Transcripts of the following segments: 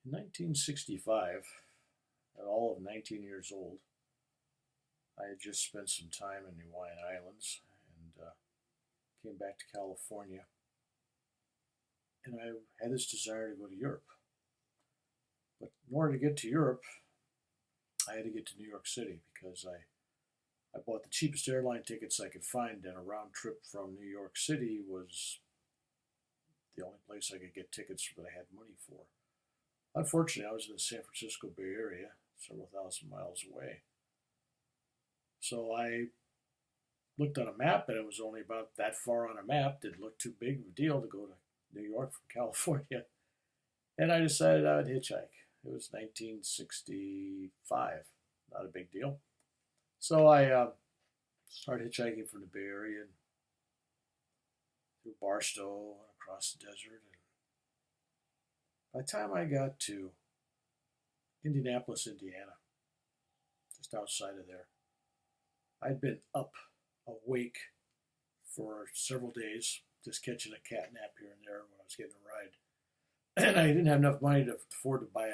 In 1965, at all of 19 years old, I had just spent some time in the Hawaiian Islands and came back to California. And I had this desire to go to Europe. But in order to get to Europe, I had to get to New York City because I bought the cheapest airline tickets I could find, and a round trip from New York City was the only place I could get tickets that I had money for. Unfortunately, I was in the San Francisco Bay Area, several thousand miles away. So I looked on a map, and it was only about that far on a map. Didn't look too big of a deal to go to New York from California. And I decided I would hitchhike. It was 1965, not a big deal. So I started hitchhiking from the Bay Area and through Barstow and across the desert. And by the time I got to Indianapolis, Indiana, just outside of there, I'd been up, awake for several days, just catching a cat nap here and there when I was getting a ride. And I didn't have enough money to afford to buy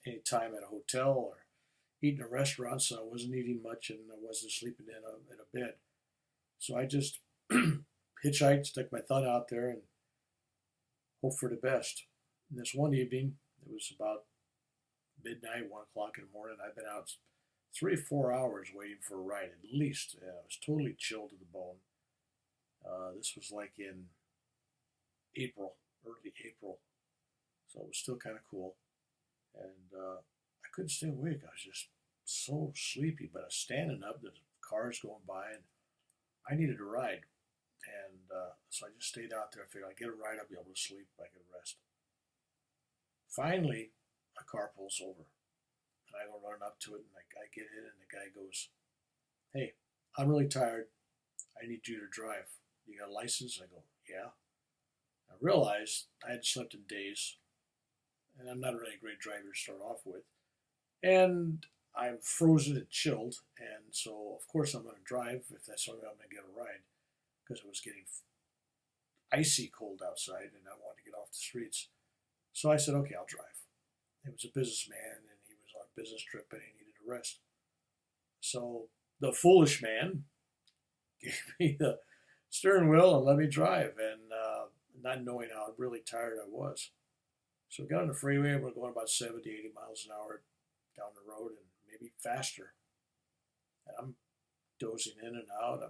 any time at a hotel or eat in a restaurant, so I wasn't eating much and I wasn't sleeping in a bed. So I just hitchhiked, stuck my thumb out there, and hoped for the best. And this one evening, it was about midnight, 1 o'clock in the morning. I'd been out 3 or 4 hours waiting for a ride at least. I was totally chilled to the bone. This was like in April, early April, so it was still kind of cool. And I couldn't stay awake. I was just so sleepy, but I was standing up. There's cars going by, and I needed a ride. And so I just stayed out there. I figured I'd get a ride, I'll be able to sleep, I could rest. Finally, a car pulls over, and I go running up to it, and I get in, and the guy goes, "Hey, I'm really tired. I need you to drive. You got a license?" I go, "Yeah." I realized I hadn't slept in days, and I'm not really a great driver to start off with. And I'm frozen and chilled, and so of course I'm going to drive if that's the only way I'm going to get a ride, because it was getting icy cold outside, and I wanted to get off the streets. So I said, "Okay, I'll drive." He was a businessman, and he was on a business trip, and he needed a rest. So the foolish man gave me the steering wheel and let me drive, and not knowing how really tired I was. So we got on the freeway, and we're going about 70, 80 miles an hour down the road, and maybe faster. And I'm dozing in and out.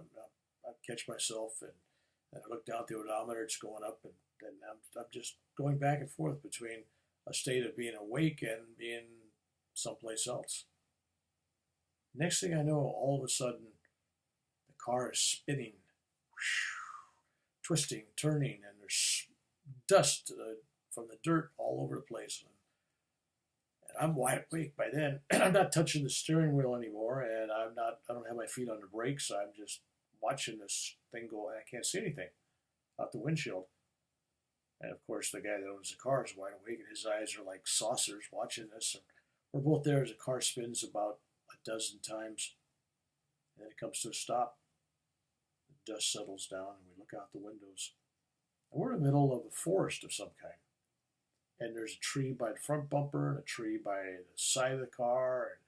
I catch myself, and I look down at the odometer, it's going up, and I'm just going back and forth between a state of being awake and being someplace else. Next thing I know, all of a sudden, the car is spinning, twisting, turning, and there's dust from the dirt all over the place. And I'm wide awake by then. I'm not touching the steering wheel anymore, and I don't have my feet on the brakes. I'm just watching this thing go, and I can't see anything out the windshield. And of course, the guy that owns the car is wide awake, and his eyes are like saucers watching this. And we're both there as the car spins about a dozen times. And then it comes to a stop. The dust settles down, and we look out the windows. And we're in the middle of a forest of some kind. And there's a tree by the front bumper and a tree by the side of the car.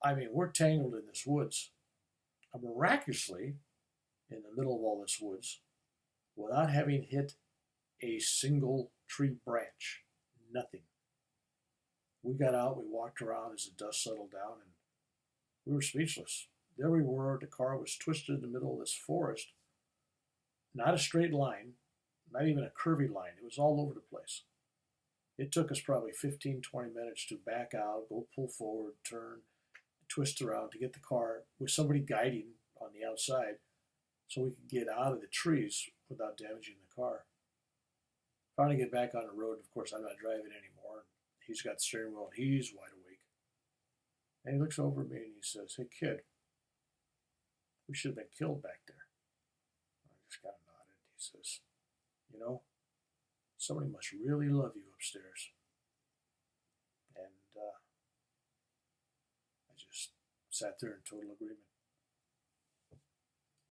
And I mean, we're tangled in this woods. And miraculously, in the middle of all this woods, without having hit a single tree branch, nothing. We got out, we walked around as the dust settled down, and we were speechless. There we were, the car was twisted in the middle of this forest, not a straight line, not even a curvy line. It was all over the place. It took us probably 15, 20 minutes to back out, go pull forward, turn, twist around to get the car with somebody guiding on the outside so we could get out of the trees without damaging the car. Finally get back on the road. Of course, I'm not driving anymore. He's got the steering wheel, and he's wide awake. And he looks over at me and he says, "Hey, kid, we should have been killed back there." I just kind of nodded. He says, "You know, somebody must really love you upstairs." And I just sat there in total agreement.